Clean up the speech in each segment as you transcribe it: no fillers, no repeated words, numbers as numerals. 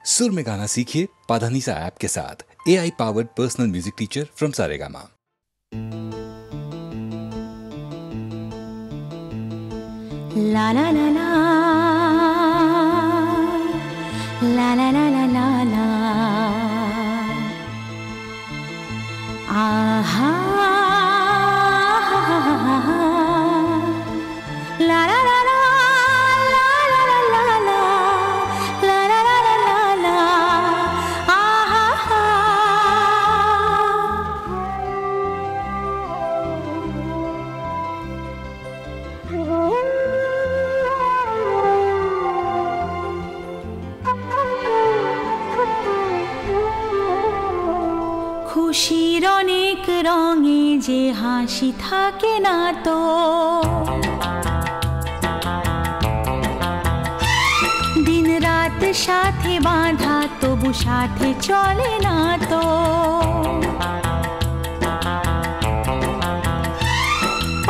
सुर में गाना सीखिए पाधानीसा ऐप के साथ। AI powered personal music teacher from Saregama. ला ला ला ला ला ला ला ला ला ला आहा ला ला ला ला ला ला ला ला ला ला ला ला ला आहा খুশির অনেক রঙে যে হাসি থাকে না তো দিন রাত সাথে বাঁধা তবু সাথে চলে না তো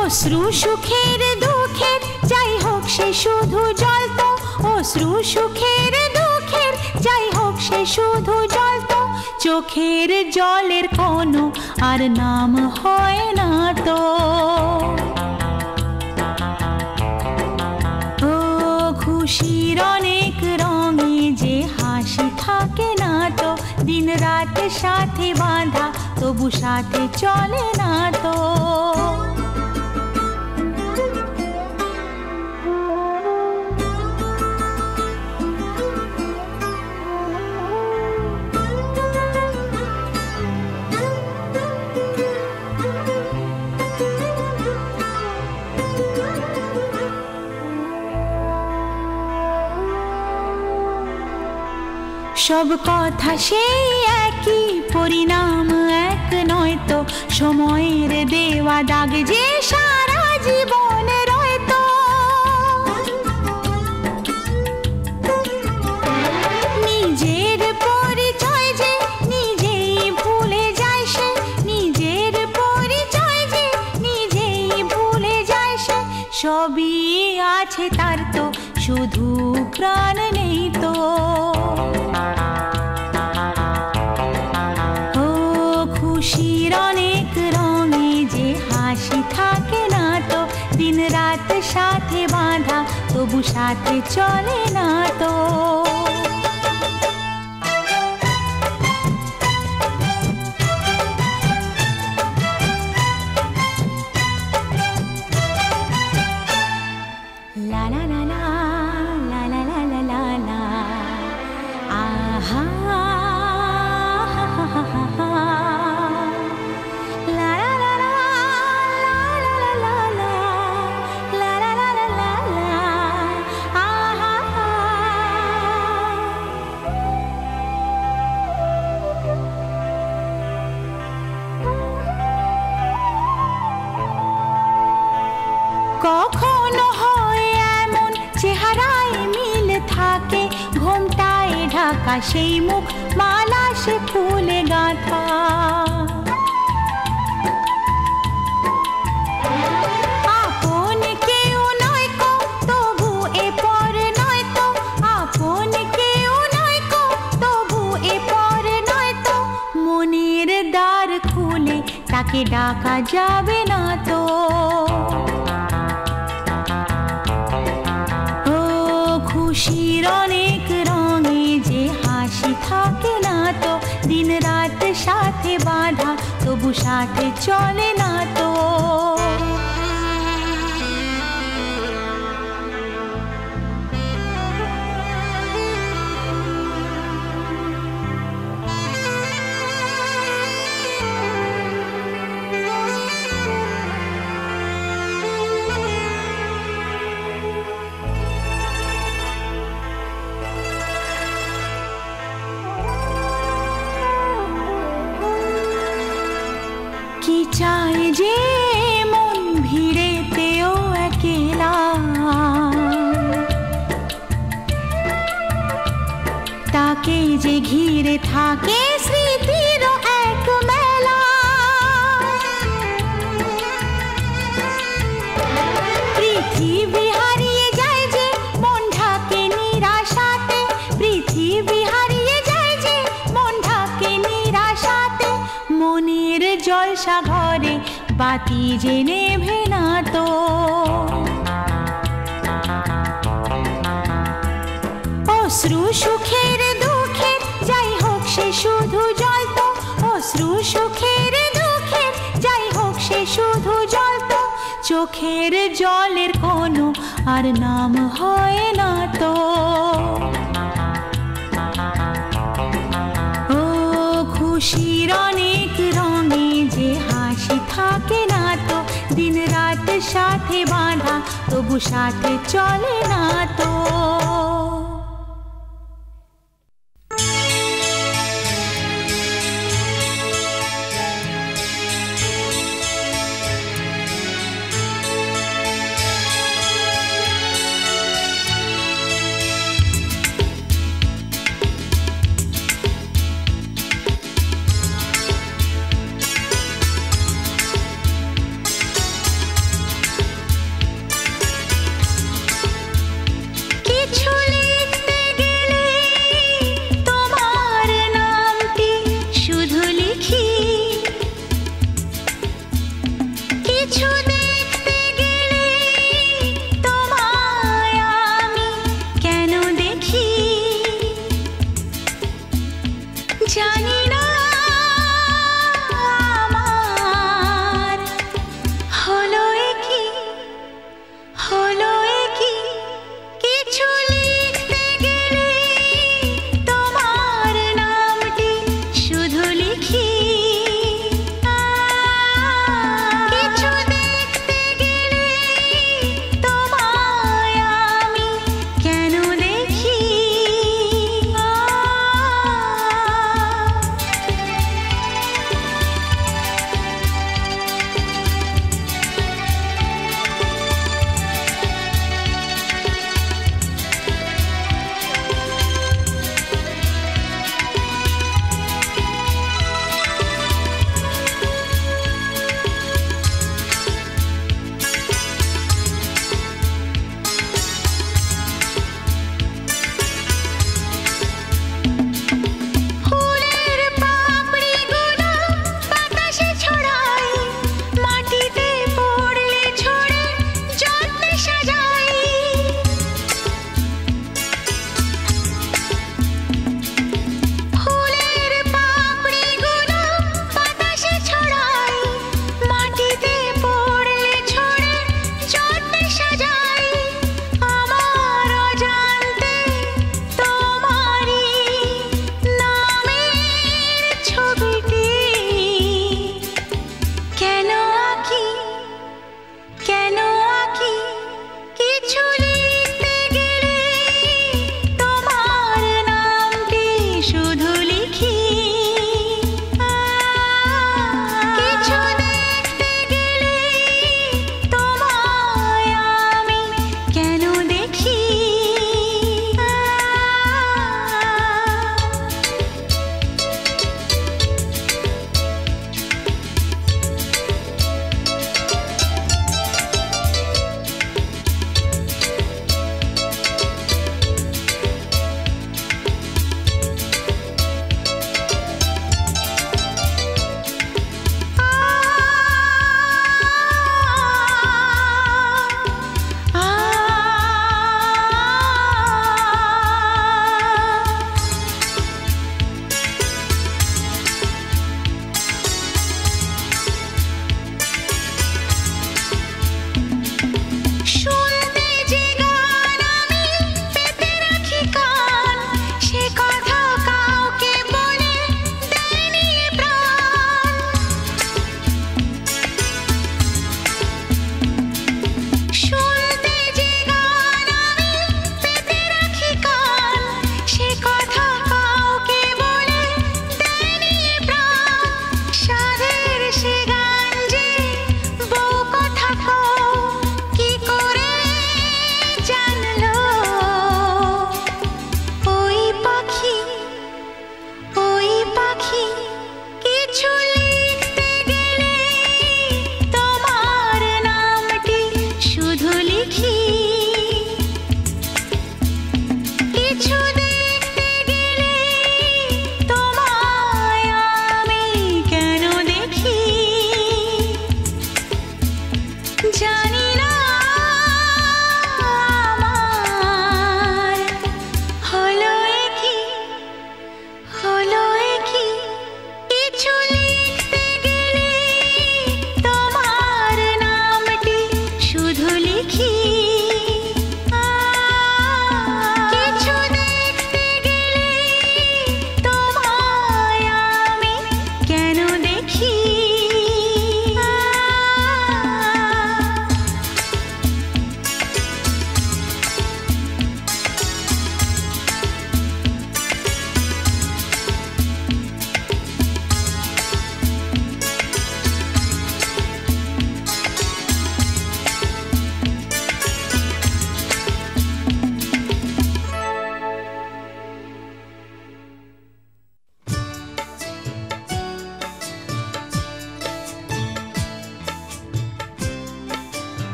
অশ্রু সুখের দুঃখের যাই হোক সে শুধু জল তো অশ্রু সুখের দুঃখের যাই হোক সে শুধু জল তো চোখের জলের কোনো আর নাম হয় না তো ও খুশির অনেক রঙে যে হাসি থাকে না তো দিন রাত সাথে বাঁধা তবু সাথে চলে না তো সব কথা সেই একই পরিণাম এক নয় তো সময়ের দেওয়া দাগ যে সারা জীবন রয় তো নিজের পরিচয় যে নিজেই ভুলে যায় সে নিজের পরিচয় যে নিজেই ভুলে যায় সে সবই আছে তার তো শুধু প্রাণ নেই তো খুশির অনেক রঙে যে হাসি থাকে না তো দিন রাত সাথে বাঁধা তবু সাথে চলে না তো লা লা লা লা লা লা লা লা লা লা আহা কখনো হয় এমন চেহারায় মিল থাকে ঘোমটায় ঢাকা সেই মুখ মালা সে ফুলে গাঁথা আপন কেউ নয় কো তবু এ পর নয় তো আপন কেউ নয় কো তবু এ পর নয় তো মনের দ্বার খুলে তাকে ডাকা যাবে না তো খুশির অনেক রঙে যে হাসি থাকে না তো দিন রাত সাথে বাঁধা তবু সাথে চলে না তো কি চাই যে মন ভিড়েতেও একলা তাকে যে ঘিরে থাকে স্মৃতির এক মেলা পৃথিবী হারিয়ে যায় যে মন ঢাকে নিরাশাতে পৃথিবী হারিয়ে বসা ঘরে বাতি যে নেভে না তো। অশ্রু সুখের দুঃখের যাই হোক সে শুধু জ্বলতো, অশ্রু সুখের দুঃখের যাই হোক সে শুধু জ্বলতো। চোখের জলের কোনো আর নাম হয় না তো। ও খুশির অনেক রঙে যে হাসি থাকে না তো, দিন রাত সাথে বাঁধা তবু সাথে চলে না তো।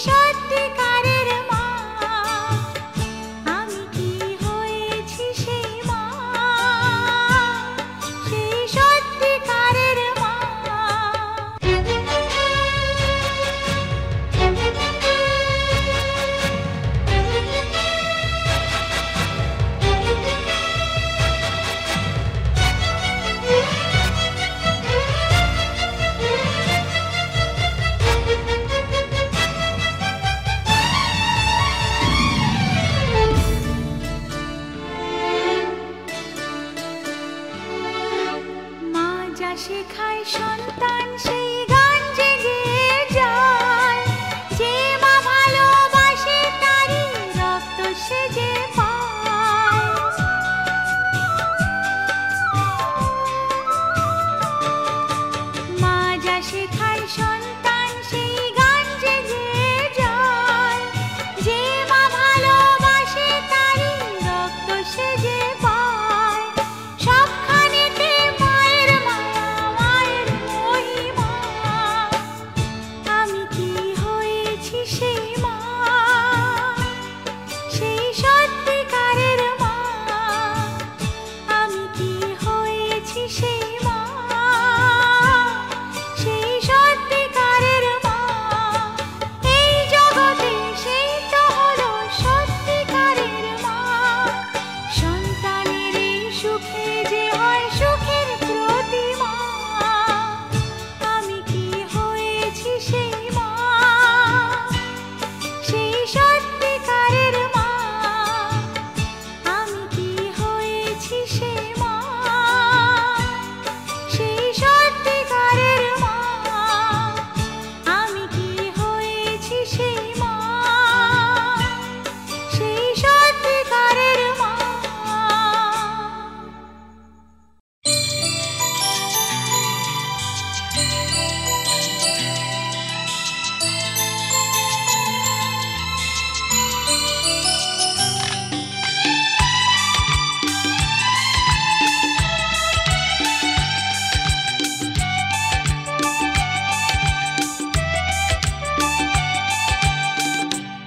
সত্যিকারের মা, আমি কি হয়েছি সেই মা, সেই সত্যিকারের মা। মা যা শেখায় সন্তান সেই গান যে গেয়ে যায়, যে মা ভালোবাসে তারই রক্ত সে যে পায়। মা যা শেখায় সন্তান সেই গান যে গেয়ে যায়, যে মা ভালোবাসে তারই রক্ত সে যে পায়। সবখানেতে মায়ের মায়া, মায়ের মহিমা, আমি কি হয়েছি সেই মা, সেই সত্যিকারের মা, আমি কি হয়েছি সেই মা, সেই সত্যিকারের মা। এই জগতে সেই তো হলো সত্যিকারের মা। সন্তানের এই সুখে যে হয় সুখের প্রতিমা, আমি কি হয়েছি সেই মা, সেই সত্যিকারের মা, আমি কি হয়েছি সেই মা, সেই সত্যিকারের মা, আমি কি হয়েছি সেই মা, সেই সত্যিকারের মা।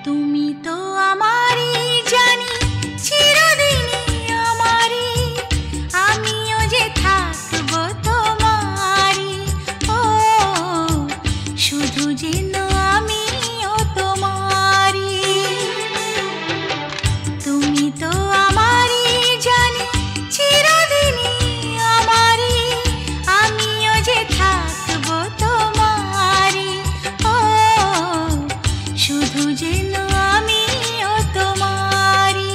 তুমি তো আমারই জানি, চিরদিনই আমারই, আমিও যে থাকবো তোমারই। ও শুধু যেন আমিও তোমারই। তুমি তো আমারই জানি, চিরদিনই আমারই, আমিও যে থাকবো তোমারই। ও শুধু যেন আমিও তোমারই।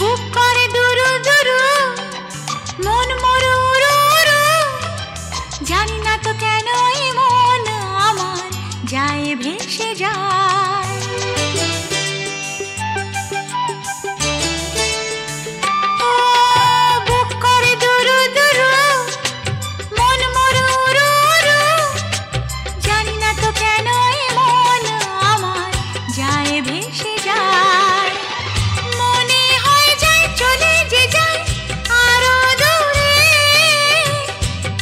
বুক করে দুরু দুরু, মন মরু রু, জানি না তো কেন এই মন আমার যায় ভেসে যায়। ও বুক করে দুরু দুরু, মন মরু রু, জানি না তো কেন এই মন আমার যায় ভেসে যায়। মনে হয় যায় চলে যে যায় আরো দূরে,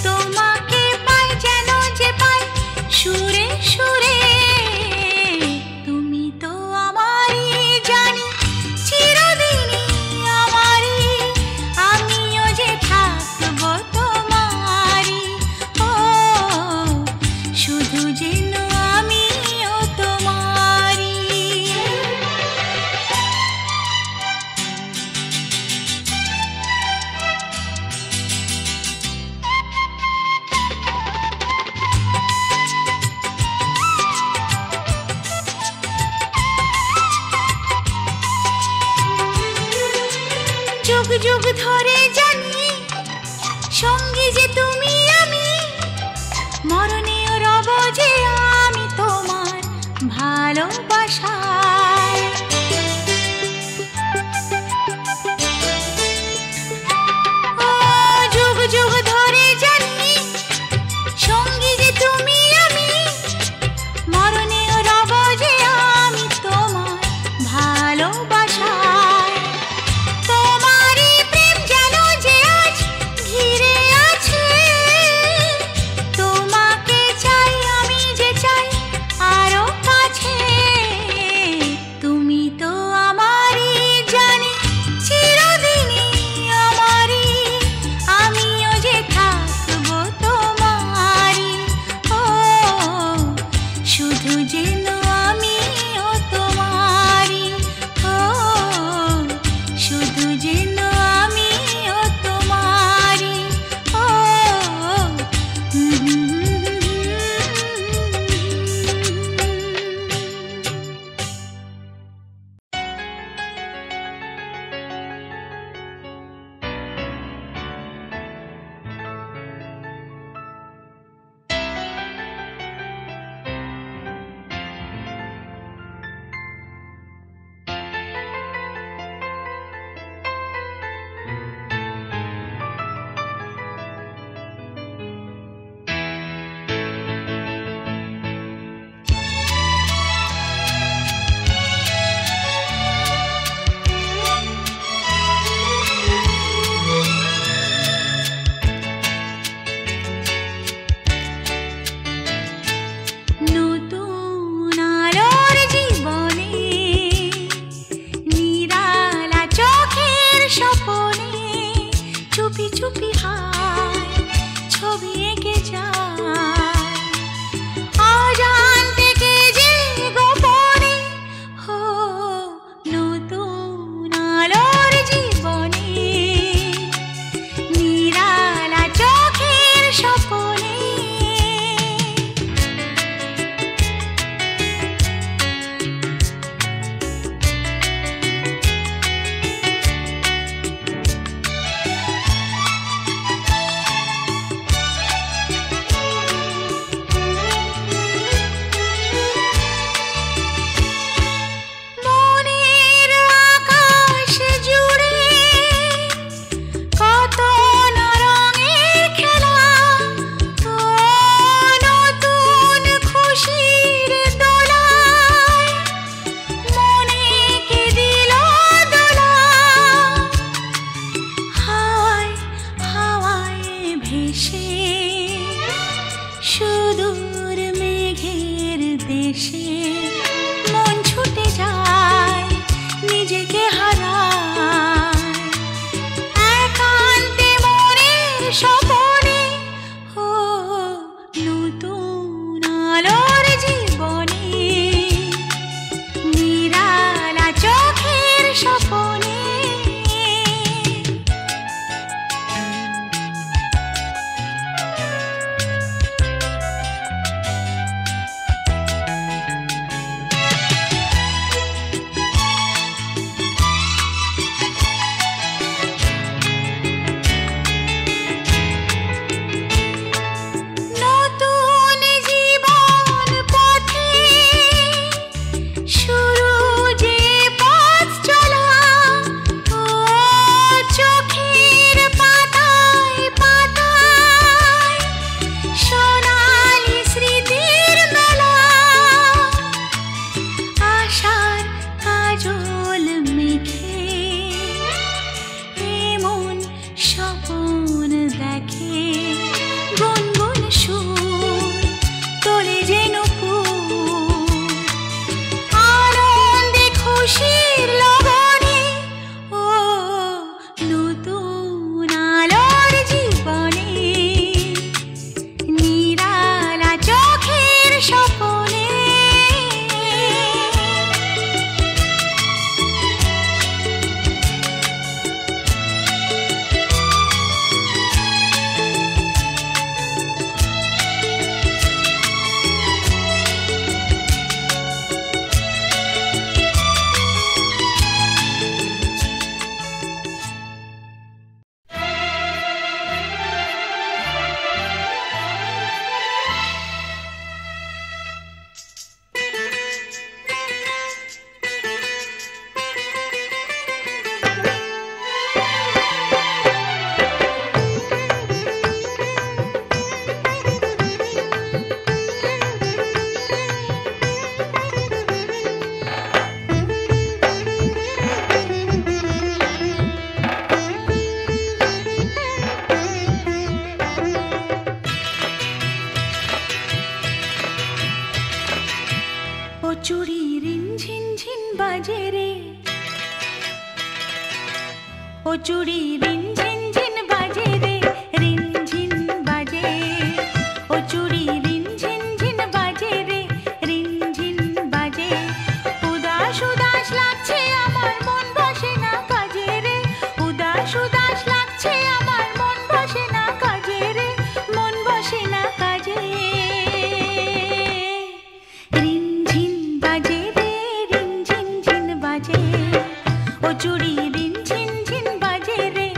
তোমাকে পাই যেন যে পাই সুরে সুরে। তুমি তো আমারই জানি, চিরদিনই আমারই, আমিও যে থাকবো তোমারই। ও শুধু যেন আমিও তোমারই। যুগ যুগ ধরে জানি, সঙ্গী যে তুমি আমি, মরণেও রব যে আমি তোমার ভালোবাসায়। ও যুগ যুগ ধরে জানি, সঙ্গী যে তুমি সুদূর মেঘের দেশে মন ছুটে যায়, নিজেকে হারায় একান্তে মনের স্বপনে। ও নতুন আলোর জীবনে, নিরালা চোখের স্বপনে। ও চুড়ি রিন ঝিন ঝিন বাজে রে, রিন ঝিন বাজে। ও চুড়ি রিন ঝিন ঝিন বাজে রে, রিন ঝিন বাজে। উদাস উদাস লাগছে আমার মন বসে না কাজে রে, উদাস উদাস লাগছে আমার মন বসে না কাজে রে, মন বসে না কাজে। রিন ঝিন বাজে রে, রিন ঝিন ঝিন বাজে। ও চুড়ি রিন ঝিন ঝিন বাজে রে,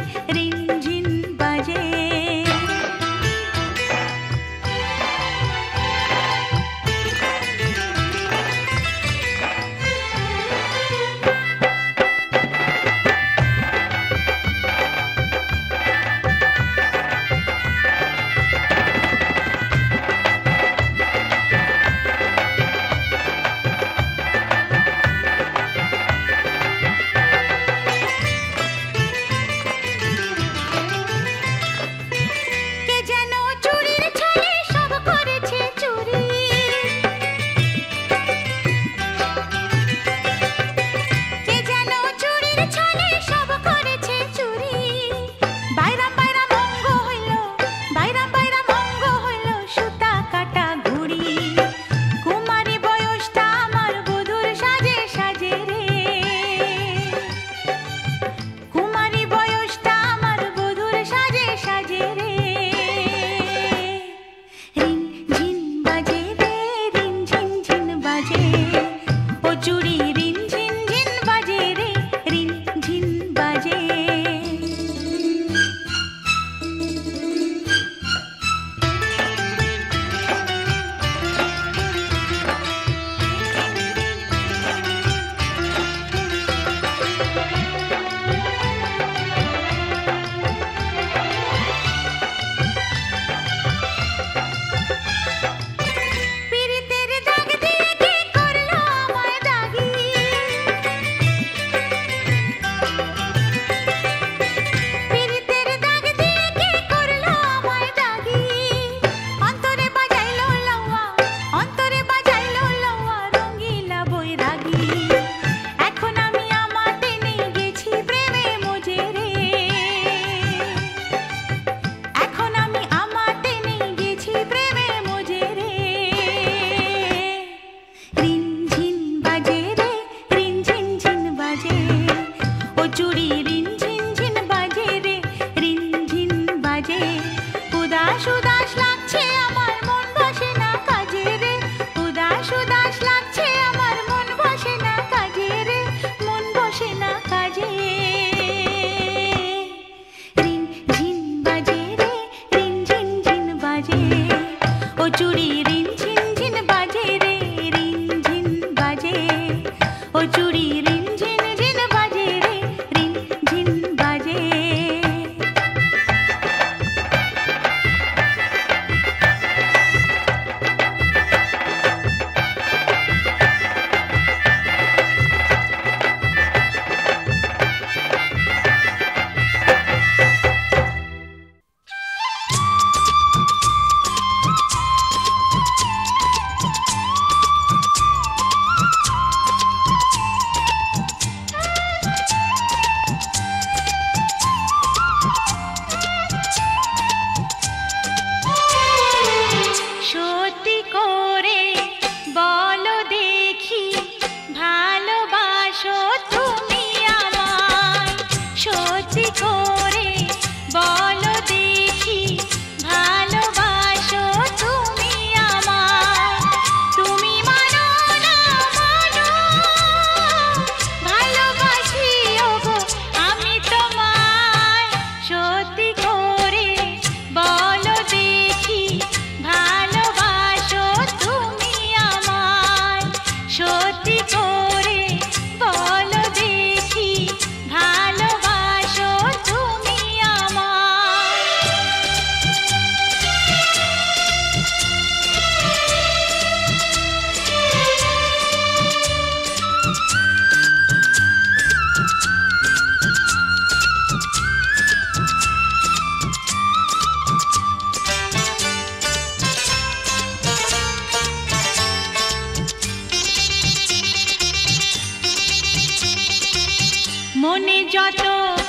মনে যত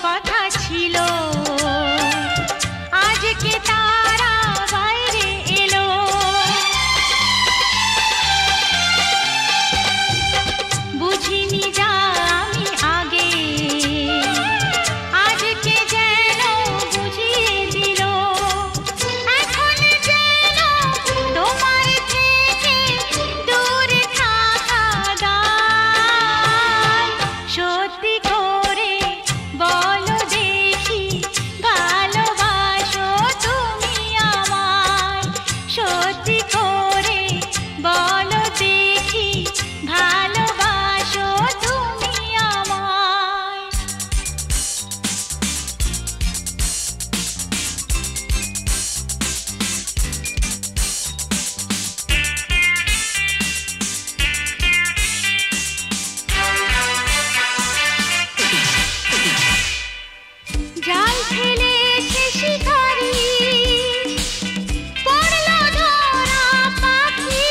কথা ছিল আজকে তারা বাইরে এলো। বুঝিনি যা আমি আগে, আজকে যেন বুঝিয়ে দিল। এখন যেন তোমার থেকে দূরে থাকা দায়। সত্যি করে বলো দেখি ভালোবাসো তুমি আমায়। সত্যি করে বলো দেখি ভালোবাসো তুমি আমায়। জাল ফেলেছে শিকারি, পড়লো ধরা পাখি,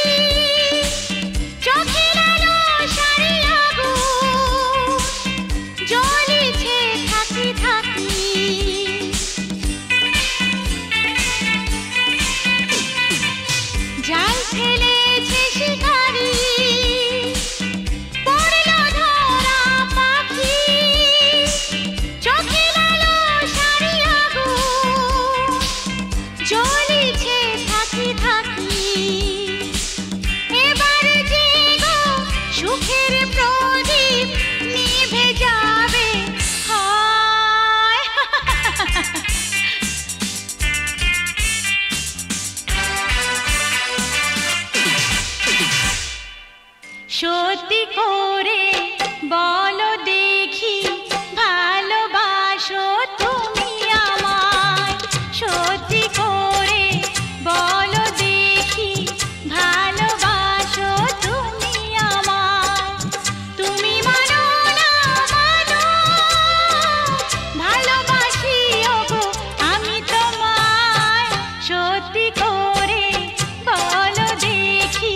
চোখের আলো সারি আগুন জ্বলিছে থাকি থাকি। জাল ফেলেছে শিকারি, পড়লো ধরা পাখি, চোখের আলো সারি আগুন জ্বলিছে থাকি থাকি। এবার জেগো সুখের প্রদীপ নিভে যাবে হায়। সত্যি করে বলো দেখি ভালোবাসো তুমি আমায়। সত্যি করে বলো দেখি ভালোবাসো তুমি আমায়। তুমি মানো না মানো, ভালোবাসি ওগো আমি তোমায়। সত্যি করে বলো দেখি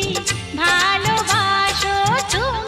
ভালোবাসো তুমি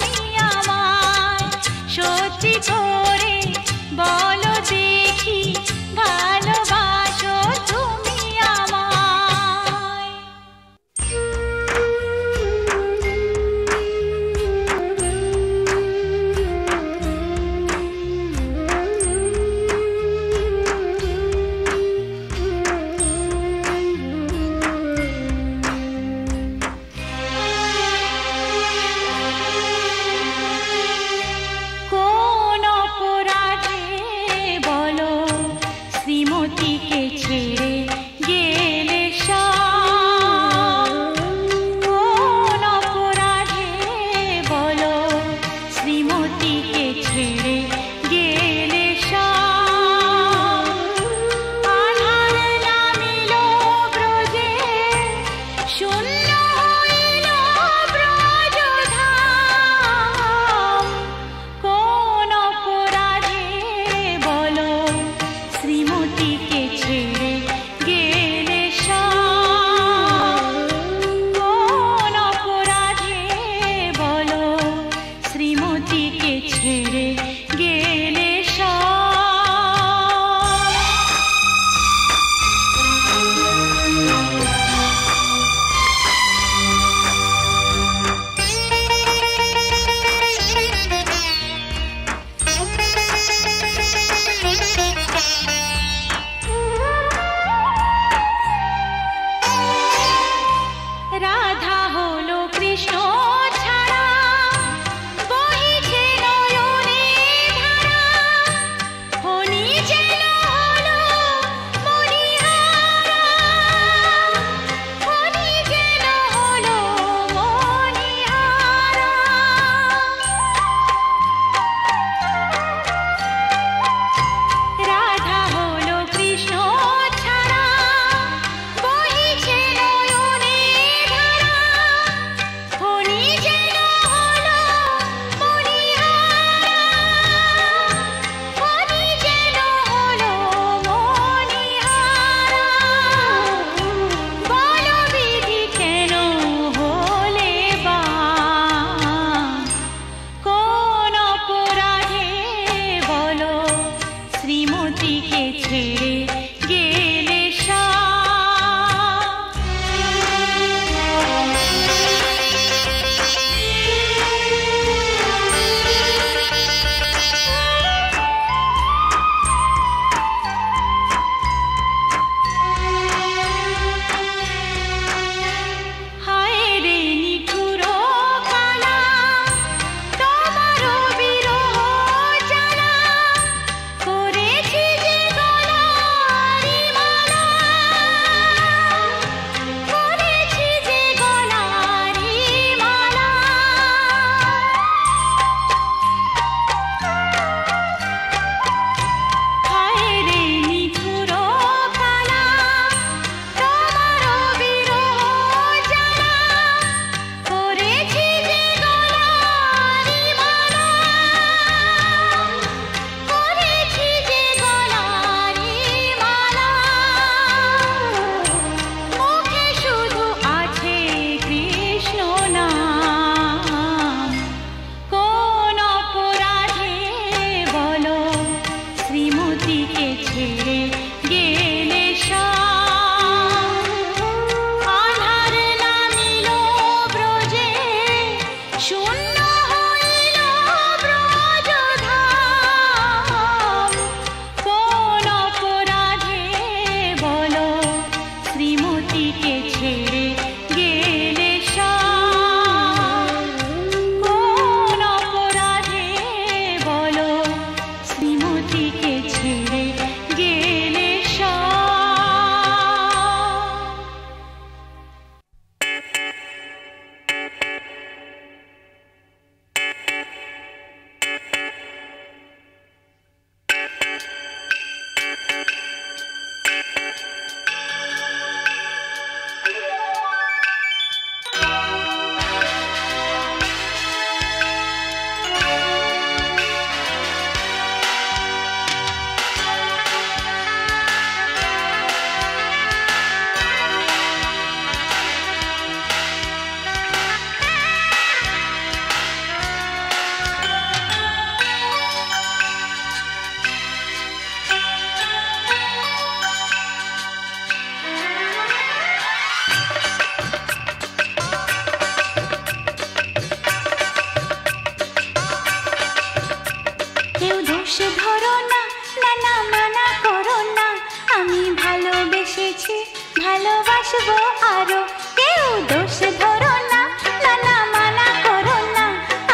ভালোবাসবো আরো। কেউ দোষ ধরো না, না না মানা করো না,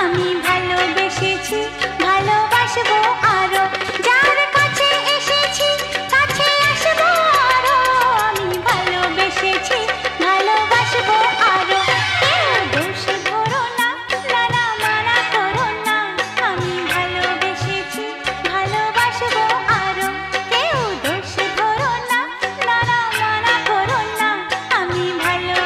আমি ভালোবেসেছি, ভালোবাসবো আরো। যার কাছে এসেছি কাছে আসবো আরো, আমি ভালোবেসেছি, ভালোবাসবো আরো। কেউ দোষ ধরো না, না না মানা করো না, আমি ভালোবেসেছি, ভালোবাসবো আরো। কেউ দোষ ধরো না, না না মানা করো না, আমি ভালো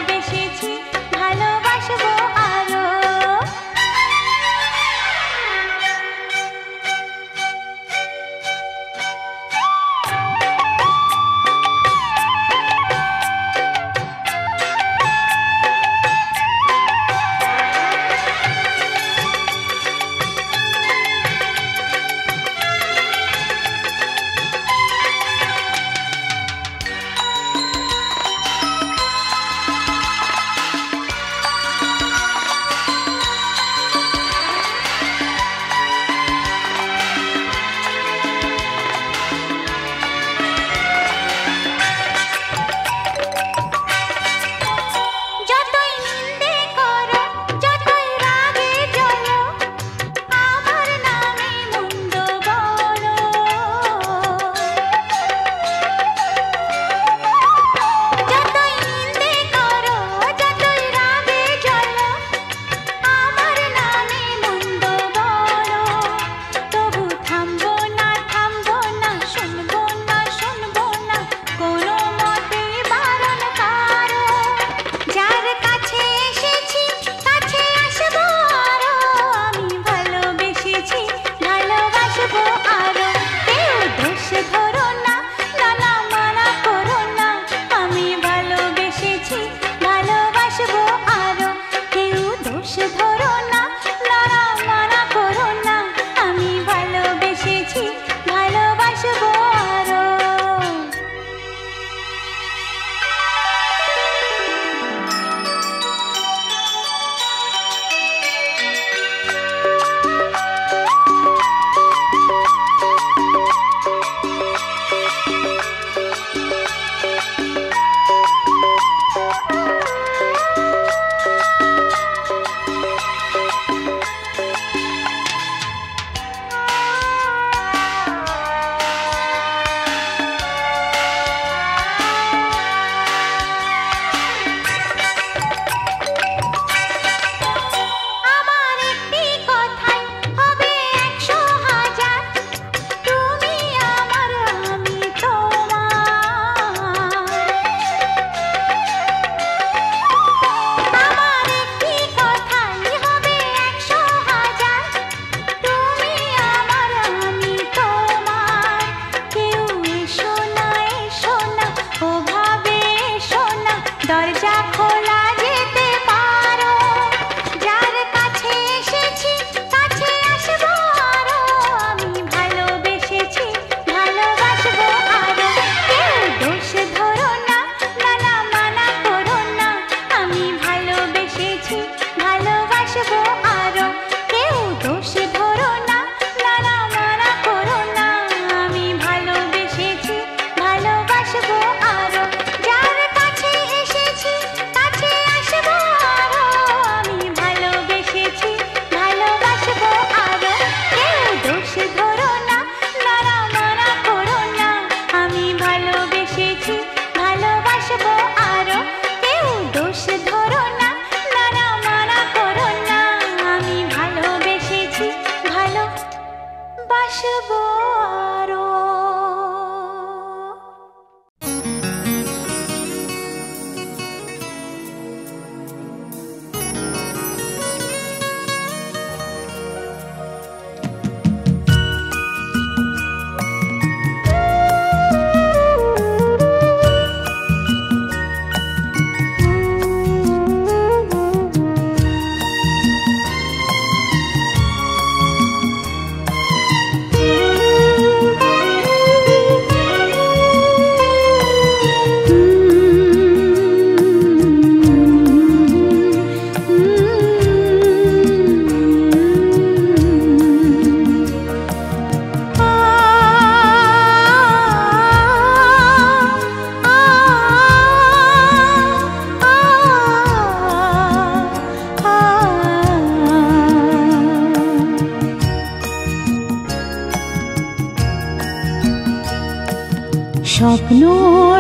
স্বপ্ন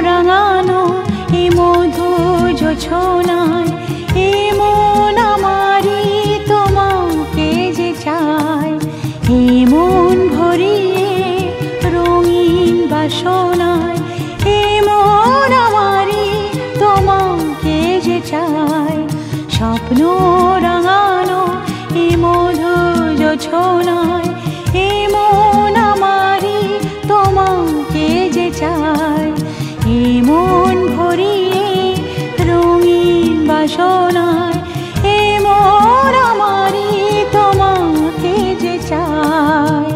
রাঙানো এ মধু জোছনায় এ মন আমারি তোমাকে যে চায় এ মন ভরিয়ে রঙিন বাসনায় এ মন আমারি তোমাকে যে চায় স্বপ্ন রাঙানো এ মধু জোছনায় এ মন আমারি তোমাকে যে চায় এ মন ভরিয়ে রঙিন বাসনায় এ মন আমারি তোমাকে যে চায়।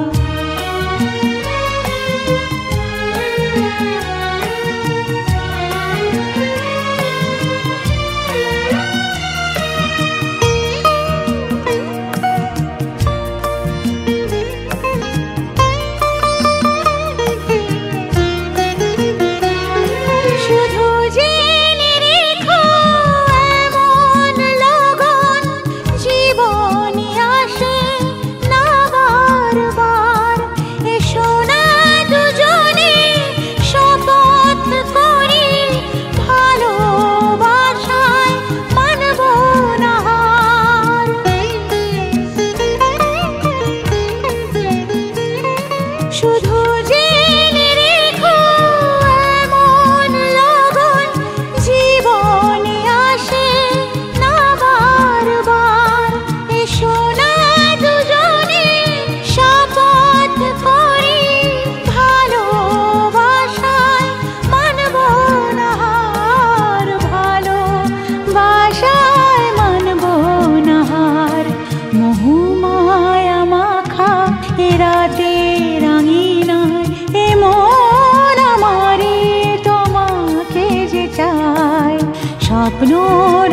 স্বপ্ন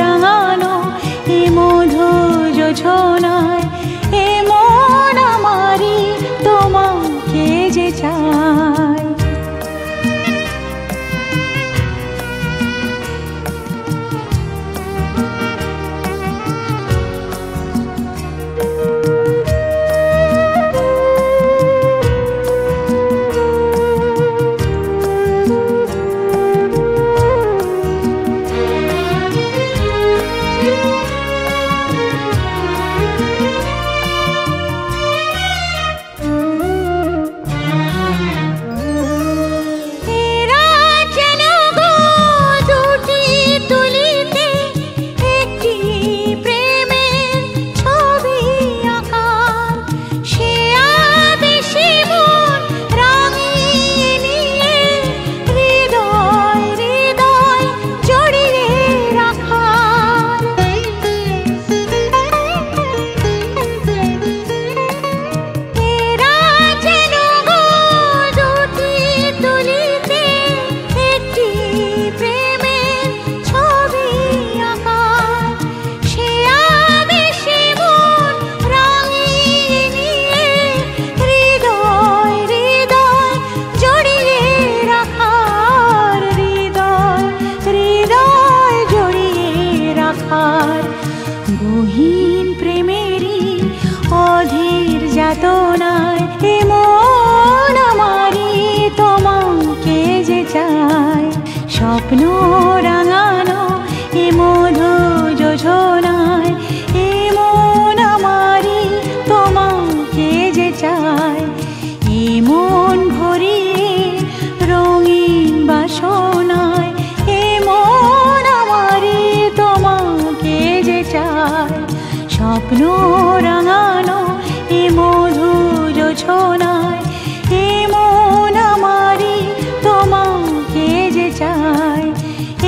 রাঙানো এ মধু জোছনায় এ মন আমারি তোমাকে যে চায়। গহীন প্রেমেরই অধীর যাতনায় এ মন আমারি তোমাকে যে চায়। স্বপ্ন রাঙানো এ মধু যোজনায় এ মন আমারি তোমাকে যে চায় এ মন ভরিয়ে রঙিন বাসনায় এ মন আমারি তোমাকে যে চায়। স্বপ্ন রাঙানো এ মধু জোছনায় এ মন আমারি তোমাকে যে চায়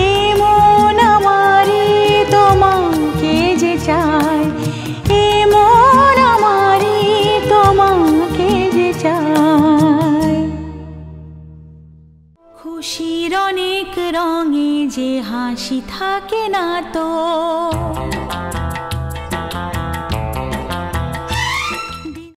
এ মন আমারি তোমাকে যে চায় এ মন আমারি তোমাকে যে চায়। খুশির অনেক রঙে যে হাসি থাকে না তো